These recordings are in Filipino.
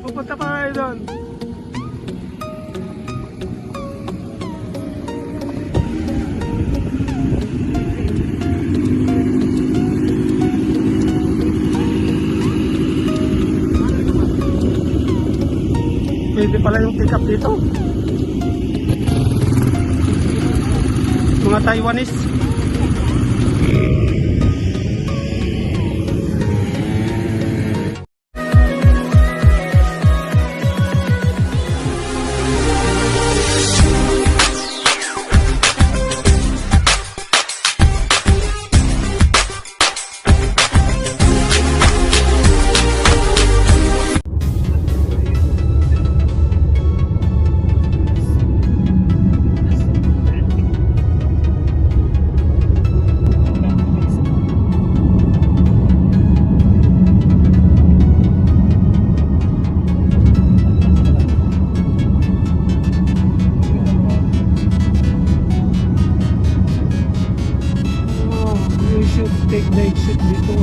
Pupunta pa kayo doon. Pwede pala yung pick up dito. Mga Taiwanese. Take the exit dito.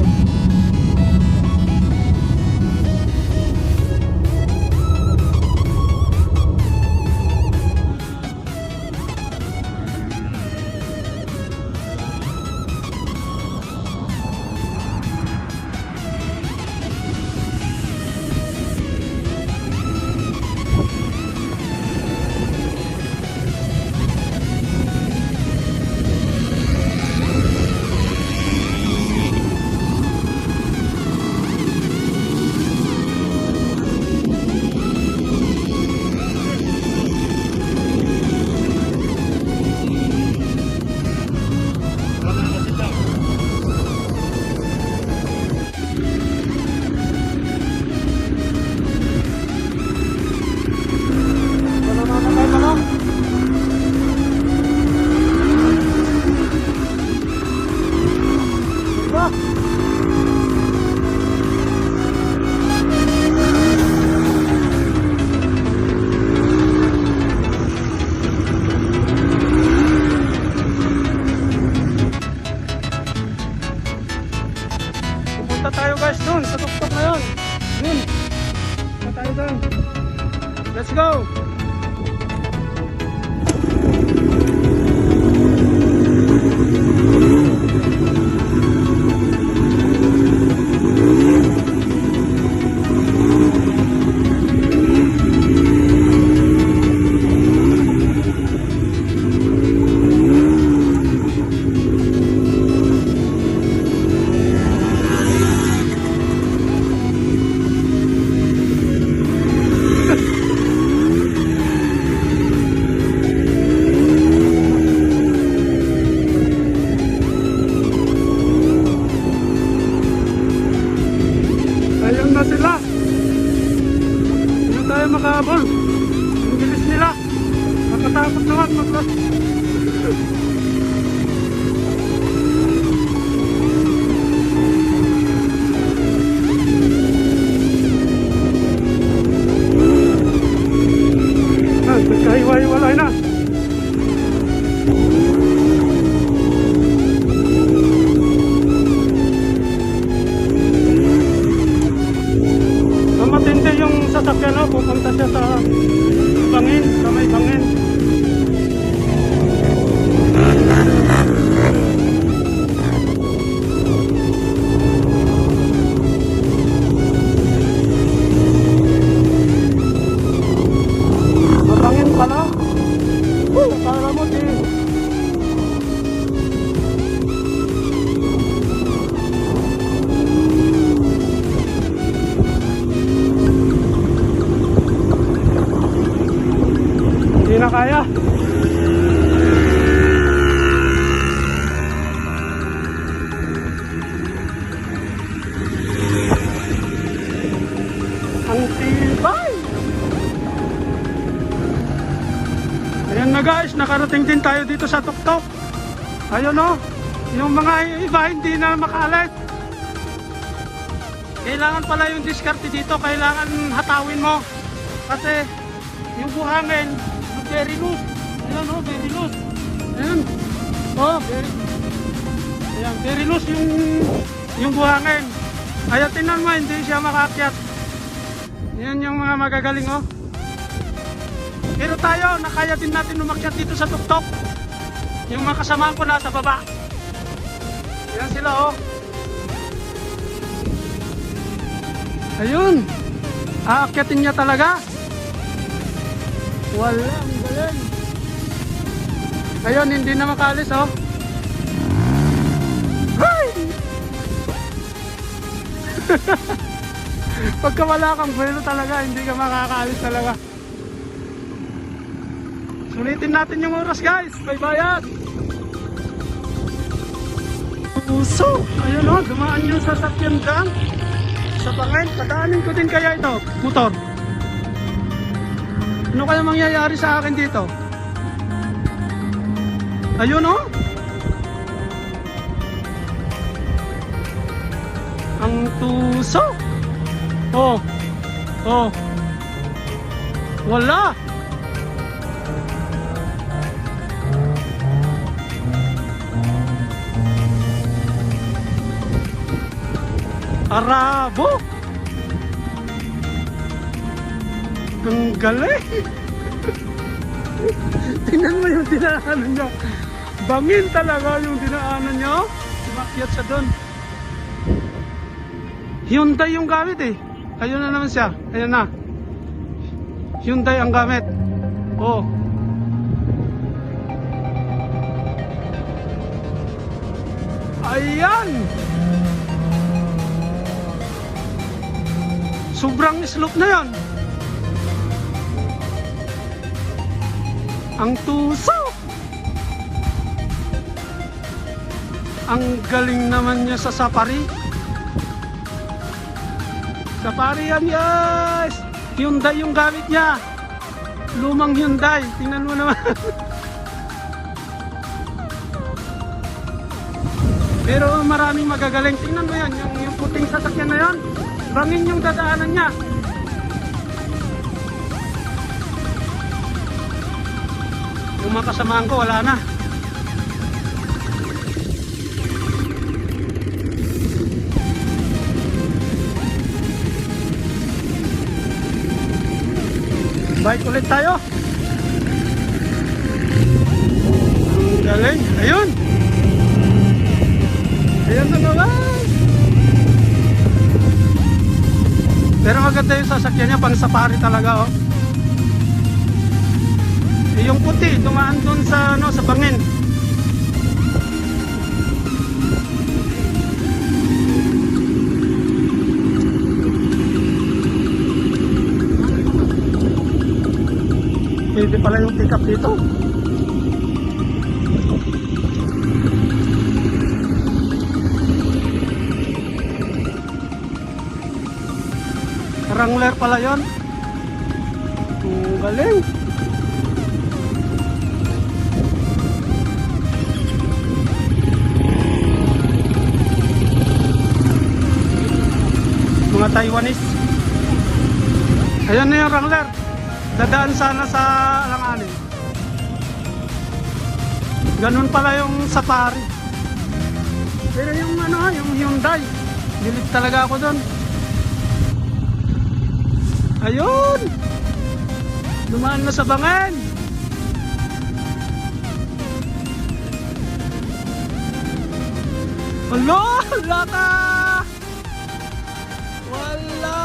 Pupunta tayo guys doon sa tuktok na yun. Doon. Pupunta tayo doon. Let's go. Ayun na sila. Hindi tayo makahabol. Ang bilis nila. Nakatakot naman mag-cross. Nagkahiwa-hiwalay na. Matindi yung sasakyan, no? Pupunta siya sa bangin, sa may bangin. Mabangin pala. Para mo di. Hindi na kaya. Ang tibay. Ayan na guys, nakarating din tayo dito sa tuktok. Ayun o, yung mga iba hindi na makalit. Kailangan pala yung diskarte dito, kailangan hatawin mo. Kasi yung buhangin very loose. Ayan o, very loose. Ayan. O, very loose yung buhangin. Kaya tingnan mo, hindi siya makakyat. Yan yung mga magagaling oh. Pero tayo, nakaya din natin umakyat dito sa tuktok. Yung mga kasamahan ko nasa baba. Yan sila oh. Ayun. Aakyatin niya talaga. Wala, ang galing. Ayun, hindi na makalis oh. Hay! Pagka wala kang buwelo talaga, hindi ka makakaalis talaga. Sulitin natin yung oras guys, may bayad. Puso, ayun o, dumaan yung sasakyan dyan. Sa bangin, padaanin ko din kaya ito, motor. Ano kaya mangyayari sa akin dito? Ayun o. Ang tuso. Oh. Oh. Wala. Arabo. Ang galing. Tingnan mo yung dinaanan niya. Bangin talaga yung dinaanan niya. Umakyat siya doon. Hyundai yung gamit eh. Ayun na naman siya. Ayun na. Hyundai ang gamit. Oh. Ayan. Sobrang slope na yan. Ang tuso. Ang galing naman niya sa safari. Safari yan guys. Hyundai yung gamit niya. Lumang Hyundai. Tingnan mo naman. Pero maraming magagaling. Tingnan mo yan. Yung puting sasakyan na yan. Bangin yung dadaanan niya. Yung mga kasamaan ko wala na. Bike ulit tayo. Ang galing. Ayun. Ayun na naman. Pero maganda yung sasakyan niya, pang safari talaga oh. Yung puti, dumaan dun sa, ano, sa bangin. Pwede pala yung pick up dito. Wrangler pala yun. Ang galing. Mga Taiwanese. Ayan na yung Wrangler. Dadaan sana sa Alanganin. Ganun pala yung safari. Pero yung ano, yung Hyundai, bilib talaga ako doon. Ayun! Dumaan na sa bangin. Wala! Wala ka! Wala!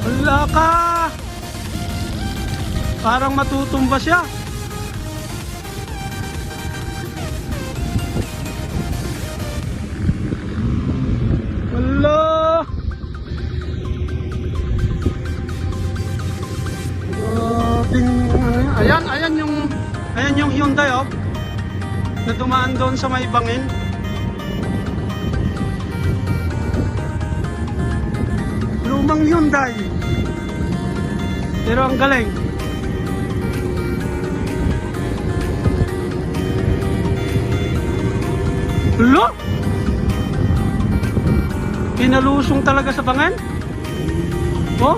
Wala ka! Parang matutumba siya. Wala! Ayan yung Hyundai oh. Na dumaan doon sa may bangin. Lumang Hyundai. Pero ang galing. Lo! Pinalusong talaga sa bangin. Oh?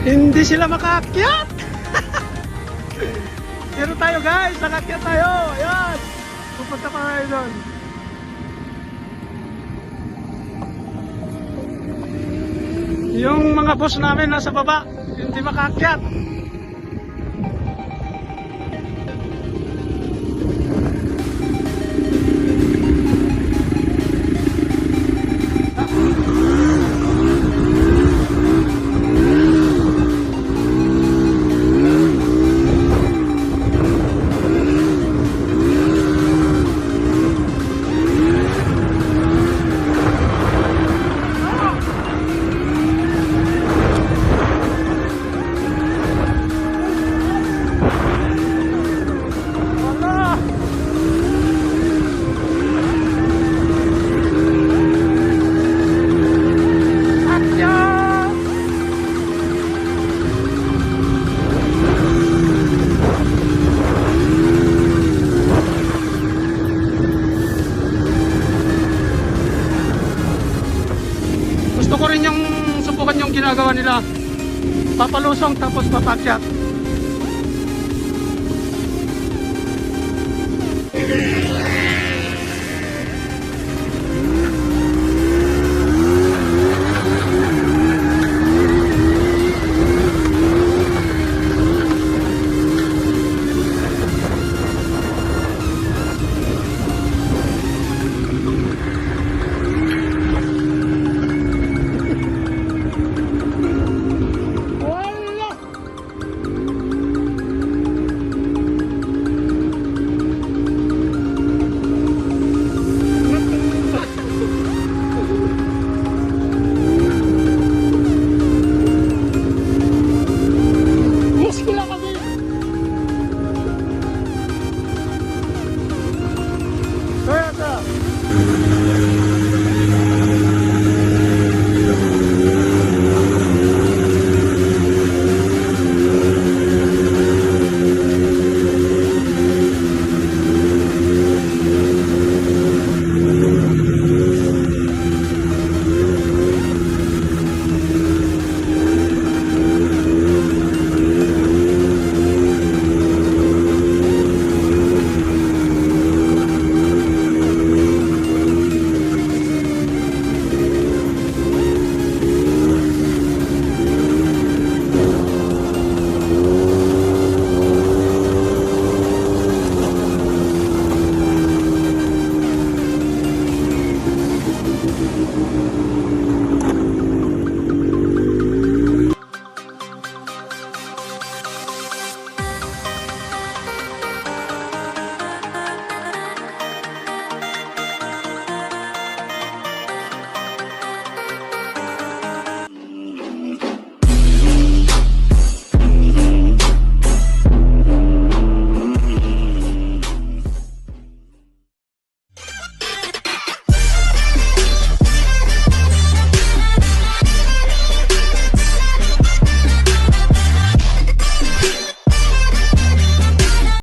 Hindi sila makaakyat. Pero tayo guys, nakakyat tayo. Ayan. Pupunta pa tayo doon. Yung mga boss namin nasa baba, hindi makaakyat. Wala. Akyat. Gusto ko rin yung subukan yung ginagawa nila. Papalusong tapos papakyat.